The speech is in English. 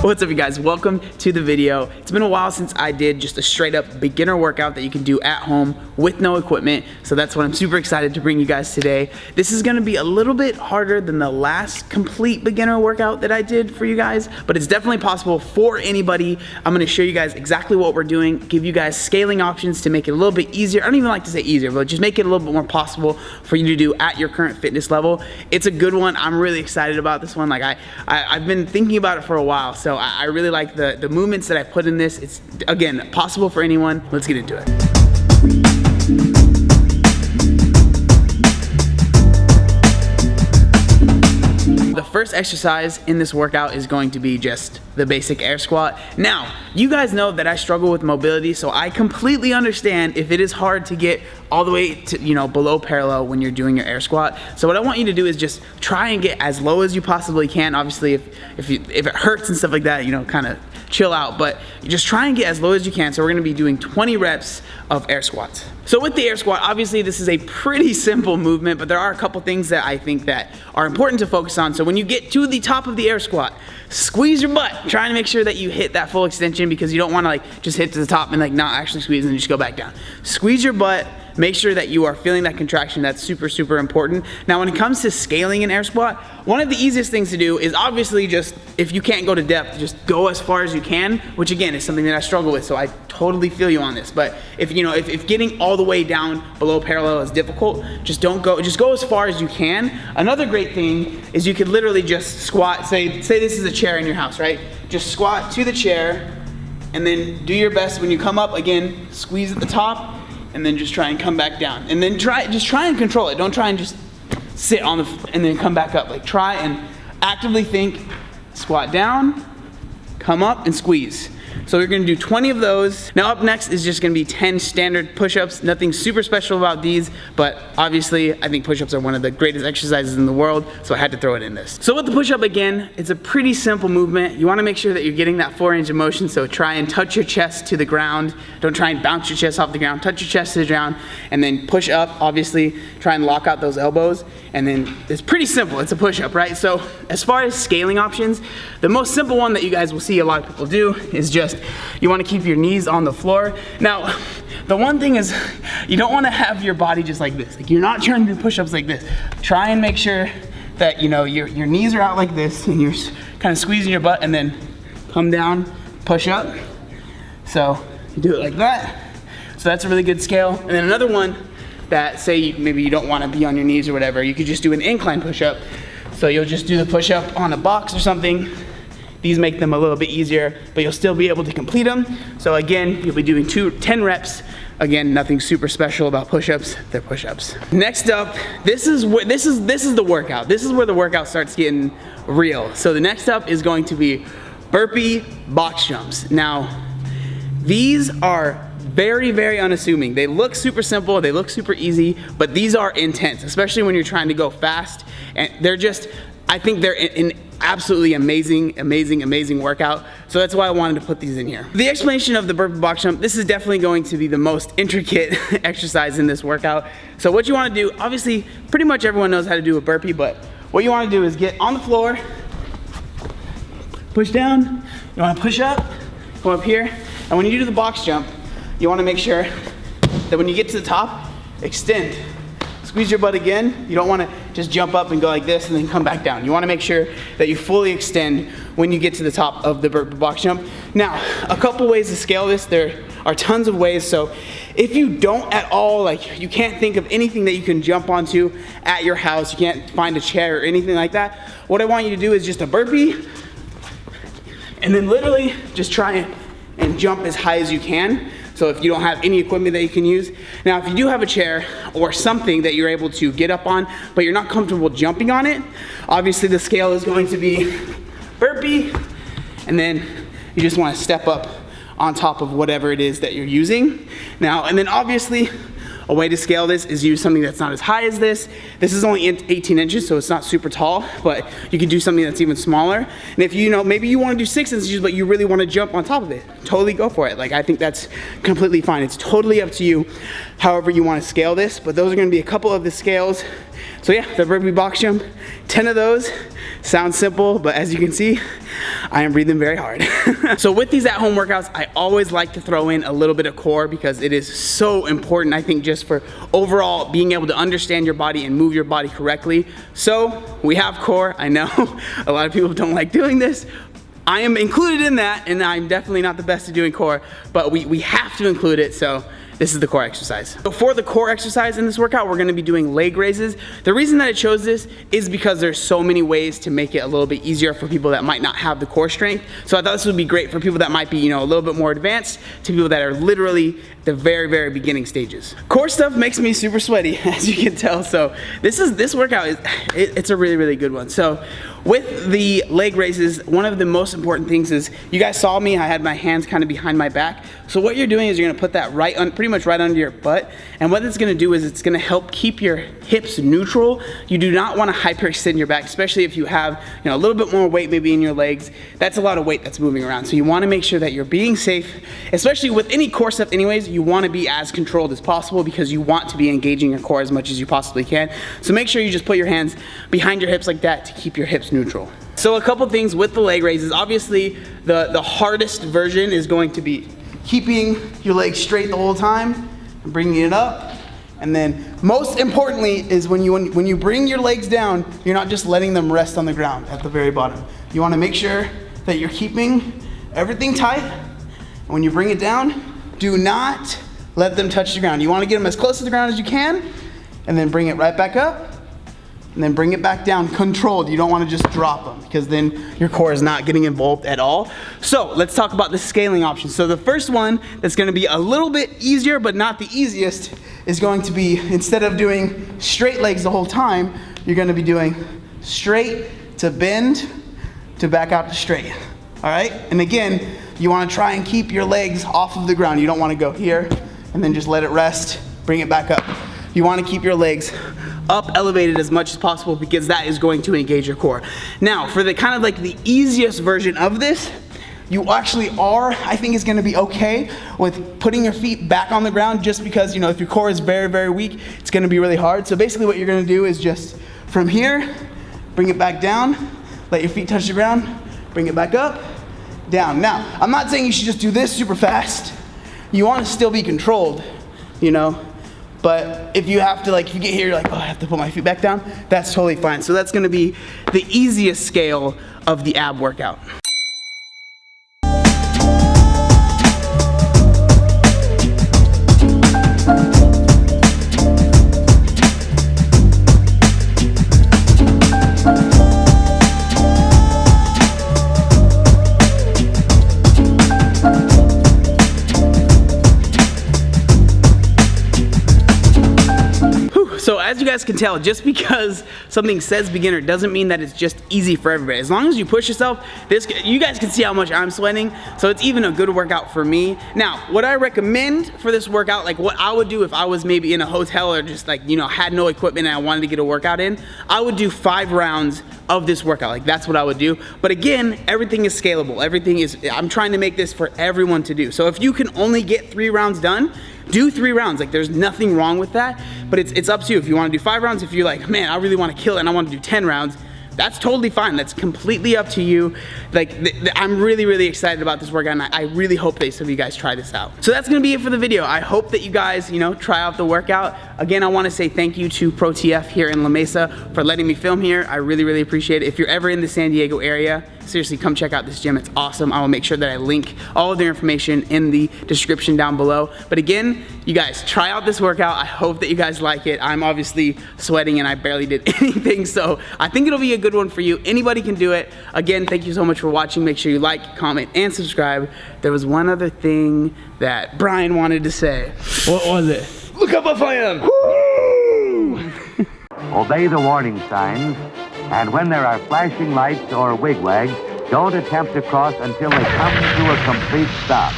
What's up, you guys? Welcome to the video. It's been a while since I did just a straight up beginner workout that you can do at home with no equipment. So that's what I'm super excited to bring you guys today. This is gonna be a little bit harder than the last complete beginner workout that I did for you guys, but it's definitely possible for anybody. I'm gonna show you guys exactly what we're doing, give you guys scaling options to make it a little bit easier. I don't even like to say easier, but just make it a little bit more possible for you to do at your current fitness level. It's a good one. I'm really excited about this one. Like I've been thinking about it for a while, so I really like the movements that I put in this. It's, again, possible for anyone. Let's get into it. The first exercise in this workout is going to be just the basic air squat. Now, you guys know that I struggle with mobility, so I completely understand if it is hard to get all the way to, below parallel when you're doing your air squat. So what I want you to do is just try and get as low as you possibly can. Obviously, if it hurts and stuff like that, kind of chill out, but just try and get as low as you can. So we're gonna be doing 20 reps of air squats. So with the air squat, obviously this is a pretty simple movement, but there are a couple things that I think that are important to focus on. So when you get to the top of the air squat, squeeze your butt, trying to make sure that you hit that full extension, because you don't wanna just hit to the top and not actually squeeze and then just go back down. Squeeze your butt. Make sure that you are feeling that contraction. That's super, super important. Now, when it comes to scaling an air squat, one of the easiest things to do is obviously just, if you can't go to depth, just go as far as you can, which again is something that I struggle with, so I totally feel you on this. But if getting all the way down below parallel is difficult, just go as far as you can. Another great thing is you could literally just squat, say this is a chair in your house, right? Just squat to the chair and then do your best. When you come up, again, squeeze at the top, and then just try and come back down. And then just try and control it. Don't try and just sit on and then come back up. Like, try and actively think, squat down, come up, and squeeze. So we're gonna do 20 of those. Now up next is just gonna be 10 standard push-ups. Nothing super special about these, but obviously I think push-ups are one of the greatest exercises in the world, so I had to throw it in this. So with the push-up, again, it's a pretty simple movement. You wanna make sure that you're getting that 4-range of motion, so try and touch your chest to the ground. Don't try and bounce your chest off the ground. Touch your chest to the ground, and then push up, obviously. Try and lock out those elbows, and then it's pretty simple. It's a push-up, right? So as far as scaling options, the most simple one that you guys will see a lot of people do is just, you wanna keep your knees on the floor. Now, the one thing is, you don't wanna have your body just like this. Like, you're not trying to do push-ups like this. Try and make sure that, your knees are out like this, and you're kind of squeezing your butt, and then come down, push up. So, you do it like that. So that's a really good scale. And then another one that, say maybe you don't wanna be on your knees or whatever, you could just do an incline push-up. So you'll just do the push-up on a box or something. These make them a little bit easier, but you'll still be able to complete them. So again, you'll be doing 10 reps. Again, nothing super special about push-ups, they're push-ups. Next up, this is the workout. This is where the workout starts getting real. So the next up is going to be burpee box jumps. Now, these are very, very unassuming. They look super simple, they look super easy, but these are intense, especially when you're trying to go fast. And I think they're an absolutely amazing workout. So that's why I wanted to put these in here. The explanation of the burpee box jump, this is definitely going to be the most intricate exercise in this workout. So what you wanna do, obviously, pretty much everyone knows how to do a burpee, but what you wanna do is get on the floor, push down, you wanna push up, go up here, and when you do the box jump, you wanna make sure that when you get to the top, extend. Squeeze your butt again. You don't wanna just jump up and go like this and then come back down. You wanna make sure that you fully extend when you get to the top of the burpee box jump. Now, a couple ways to scale this. There are tons of ways. So if you don't at all, you can't think of anything that you can jump onto at your house, you can't find a chair or anything like that, what I want you to do is just a burpee, and then literally just try and jump as high as you can. So if you don't have any equipment that you can use. Now, if you do have a chair or something that you're able to get up on, but you're not comfortable jumping on it, obviously the scale is going to be burpee, and then you just wanna step up on top of whatever it is that you're using. Now, and then obviously, a way to scale this is use something that's not as high as this. This is only 18 inches, so it's not super tall, but you can do something that's even smaller. And if maybe you wanna do 6 inches, but you really wanna jump on top of it, totally go for it. I think that's completely fine. It's totally up to you, however you wanna scale this, but those are gonna be a couple of the scales. So yeah, the burpee box jump, 10 of those. Sounds simple, but as you can see, I am breathing very hard. So with these at-home workouts, I always like to throw in a little bit of core because it is so important, I think, just for overall being able to understand your body and move your body correctly. So we have core. I know a lot of people don't like doing this. I am included in that, and I'm definitely not the best at doing core, but we have to include it, so this is the core exercise. So for the core exercise in this workout, we're gonna be doing leg raises. The reason that I chose this is because there's so many ways to make it a little bit easier for people that might not have the core strength. So I thought this would be great for people that might be, you know, a little bit more advanced to people that are literally the very, very beginning stages. Core stuff makes me super sweaty, as you can tell. So this workout it's a really, really good one. So with the leg raises, one of the most important things is, you guys saw me, I had my hands kind of behind my back. So what you're doing is you're gonna put that pretty much right under your butt. And what it's gonna do is it's gonna help keep your hips neutral. You do not wanna hyperextend your back, especially if you have, you know, a little bit more weight maybe in your legs. That's a lot of weight that's moving around. So you wanna make sure that you're being safe, especially with any core stuff anyways. You wanna be as controlled as possible because you want to be engaging your core as much as you possibly can. So make sure you just put your hands behind your hips like that to keep your hips neutral. So a couple things with the leg raises. Obviously, the hardest version is going to be keeping your legs straight the whole time and bringing it up. And then most importantly is when you bring your legs down, you're not just letting them rest on the ground at the very bottom. You wanna make sure that you're keeping everything tight. And when you bring it down, do not let them touch the ground. You wanna get them as close to the ground as you can, and then bring it right back up, and then bring it back down controlled. You don't wanna just drop them because then your core is not getting involved at all. So let's talk about the scaling options. So the first one that's gonna be a little bit easier but not the easiest is going to be, instead of doing straight legs the whole time, you're gonna be doing straight to bend to back out to straight, all right? And again, you wanna try and keep your legs off of the ground. You don't wanna go here and then just let it rest, bring it back up. You wanna keep your legs up elevated as much as possible because that is going to engage your core. Now, for the kind of like the easiest version of this, you actually are, I think, is gonna be okay with putting your feet back on the ground, just because, you know, if your core is very, very weak, it's gonna be really hard. So basically what you're gonna do is just from here, bring it back down, let your feet touch the ground, bring it back up, down. Now, I'm not saying you should just do this super fast. You wanna still be controlled, you know? But if you have to, like, if you get here, you're like, oh, I have to put my feet back down, that's totally fine. So that's gonna be the easiest scale of the ab workout. So as you guys can tell, just because something says beginner doesn't mean that it's just easy for everybody. As long as you push yourself, you guys can see how much I'm sweating, so it's even a good workout for me. Now, what I recommend for this workout, like what I would do if I was maybe in a hotel or just like, you know, had no equipment and I wanted to get a workout in, I would do 5 rounds of this workout. Like, that's what I would do. But again, everything is scalable. I'm trying to make this for everyone to do. So if you can only get 3 rounds done, do 3 rounds. Like, there's nothing wrong with that, but it's up to you. If you want to do 5 rounds, if you're like, man, I really want to kill it and I want to do 10 rounds, that's totally fine. That's completely up to you. Like, I'm really, really excited about this workout, and I really hope that some of you guys try this out. So that's gonna be it for the video. I hope that you guys, you know, try out the workout. Again, I wanna say thank you to ProTF here in La Mesa for letting me film here. I really, really appreciate it. If you're ever in the San Diego area, seriously, come check out this gym. It's awesome. I will make sure that I link all of their information in the description down below. But again, you guys, try out this workout. I hope that you guys like it. I'm obviously sweating and I barely did anything, so I think it'll be a good one for you. Anybody can do it. Again, thank you so much for watching. Make sure you like, comment, and subscribe. There was one other thing that Brian wanted to say. What was it? Look how buff I am! Woo! Obey the warning signs, and when there are flashing lights or wigwags, don't attempt to cross until they come to a complete stop.